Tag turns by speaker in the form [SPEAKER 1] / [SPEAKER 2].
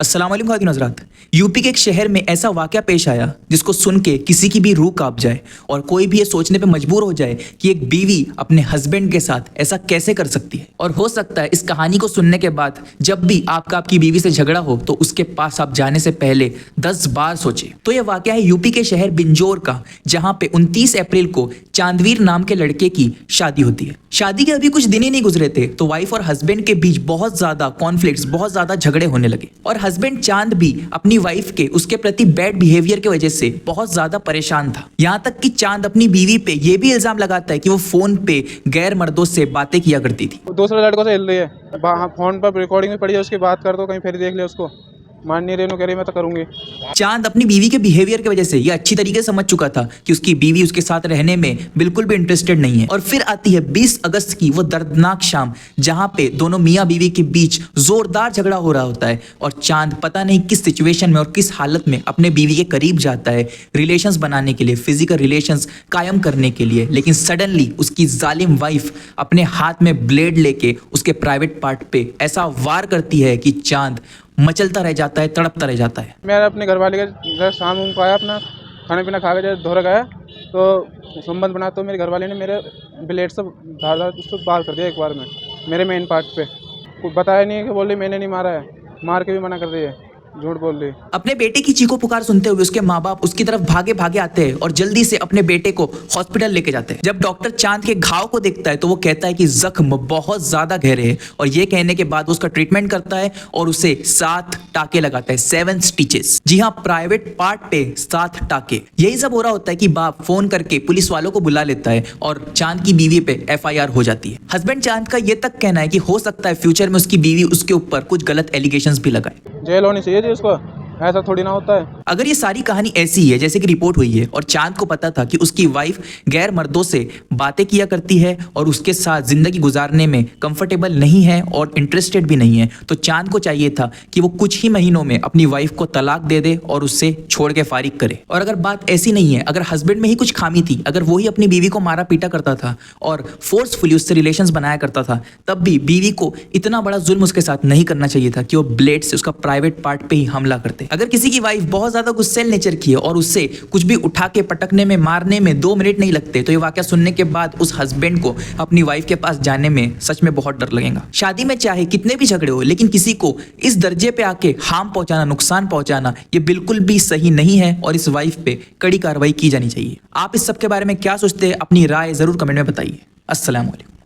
[SPEAKER 1] अस्सलाम वालेकुम खातिन हज़रात। यूपी के एक शहर में ऐसा वाक़या पेश आया जिसको सुन के किसी की भी रूह कांप जाए और कोई भी ये सोचने पे मजबूर हो जाए कि एक बीवी अपने हस्बैंड के साथ ऐसा कैसे कर सकती है। और हो सकता है इस कहानी को सुनने के बाद जब भी आपका आपकी बीवी से झगड़ा हो तो उसके पास आप जाने से पहले 10 बार सोचे। तो यह वाक़या है यूपी के शहर बिंजोर का, जहाँ पे 29 अप्रैल को चांदवीर नाम के लड़के की शादी होती है। शादी के अभी कुछ दिन ही नहीं गुजरे थे तो वाइफ और हस्बैंड के बीच बहुत ज्यादा कॉन्फ्लिक्ट्स, बहुत ज्यादा झगड़े होने लगे और हस्बैंड चांद भी अपनी वाइफ के उसके प्रति बैड बिहेवियर की वजह से बहुत ज्यादा परेशान था। यहाँ तक कि चांद अपनी बीवी पे ये भी इल्जाम लगाता है कि वो फोन पे गैर मर्दों से बातें किया करती थी।
[SPEAKER 2] दूसरे लड़कों से हिल रही है, फोन पर रिकॉर्डिंग में पड़ी है, उसकी बात कर दो, कहीं फिर देख ले उसको। मान नहीं रही, कह रही मैं तो करूंगी।
[SPEAKER 1] चांद अपनी बीवी के बिहेवियर की वजह से ये अच्छी तरीके से समझ चुका था कि उसकी बीवी उसके साथ रहने में बिल्कुल भी इंटरेस्टेड नहीं है। और फिर आती है 20 अगस्त की वो दर्दनाक शाम, जहां पे दोनों मियां बीवी के बीच जोरदार झगड़ा हो रहा होता है और चांद पता नहीं किस सिचुएशन में और किस हालत में अपने बीवी के करीब जाता है रिलेशंस बनाने के लिए, फिजिकल रिलेशंस कायम करने के लिए। लेकिन सडनली उसकी जालिम वाइफ अपने हाथ में ब्लेड लेके उसके प्राइवेट पार्ट पे ऐसा वार करती है कि चांद मचलता रह जाता है, तड़पता रह जाता है।
[SPEAKER 2] मैं अपने घर वाले के शाम को आया, अपना खाना पीना खा के धोरा गया तो संबंध बना, तो मेरे घर वाले ने मेरे ब्लेड से उसको बाल कर दिया एक बार में, मेरे मेन पार्ट पे। कुछ बताया नहीं है कि बोल रही मैंने नहीं मारा है, मार के भी मना कर दिया, झूठ बोल रही।
[SPEAKER 1] अपने बेटे की चीखों पुकार सुनते हुए उसके माँ बाप उसकी तरफ भागे भागे आते हैं और जल्दी से अपने बेटे को हॉस्पिटल लेके जाते हैं। जब डॉक्टर चांद के घाव को देखता है तो वो कहता है कि जख्म बहुत ज्यादा गहरे हैं और ये कहने के बाद उसका ट्रीटमेंट करता है और उसे 7 टाके लगाता है, 7 स्टिचेस। जी हाँ, प्राइवेट पार्ट पे 7 टाके। यही सब हो रहा होता है कि बाप फोन करके पुलिस वालों को बुला लेता है और चांद की बीवी पे FIR हो जाती है। हस्बैंड चांद का ये तक कहना है कि हो सकता है फ्यूचर में उसकी बीवी उसके ऊपर कुछ गलत एलिगेशंस भी लगाए।
[SPEAKER 2] जेल होनी चाहिए जी उसको, ऐसा थोड़ी ना होता है।
[SPEAKER 1] अगर ये सारी कहानी ऐसी है जैसे कि रिपोर्ट हुई है और चांद को पता था कि उसकी वाइफ गैर मर्दों से बातें किया करती है और उसके साथ जिंदगी गुजारने में कंफर्टेबल नहीं है और इंटरेस्टेड भी नहीं है, तो चांद को चाहिए था कि वो कुछ ही महीनों में अपनी वाइफ को तलाक दे दे और उससे छोड़ के फारिग करे। और अगर बात ऐसी नहीं है, अगर हस्बैंड में ही कुछ खामी थी, अगर वो ही अपनी बीवी को मारा पीटा करता था और फोर्सफुली उससे रिलेशंस बनाया करता था, तब भी बीवी को इतना बड़ा जुल्म उसके साथ नहीं करना चाहिए था कि वो ब्लेड से उसका प्राइवेट पार्ट पे ही हमला करते। अगर किसी की वाइफ बहुत ज्यादा गुस्सैल नेचर की है और उससे कुछ भी उठा के पटकने में, मारने में 2 मिनट नहीं लगते, तो ये वाकया सुनने के बाद उस हस्बैंड को अपनी वाइफ के पास जाने में सच में बहुत डर लगेगा। शादी में चाहे कितने भी झगड़े हो, लेकिन किसी को इस दर्जे पे आके हार्म पहुंचाना, नुकसान पहुंचाना, ये बिल्कुल भी सही नहीं है और इस वाइफ पे कड़ी कार्रवाई की जानी चाहिए। आप इस सब के बारे में क्या सोचते हैं? अपनी राय जरूर कमेंट में बताइए। अस्सलाम वालेकुम।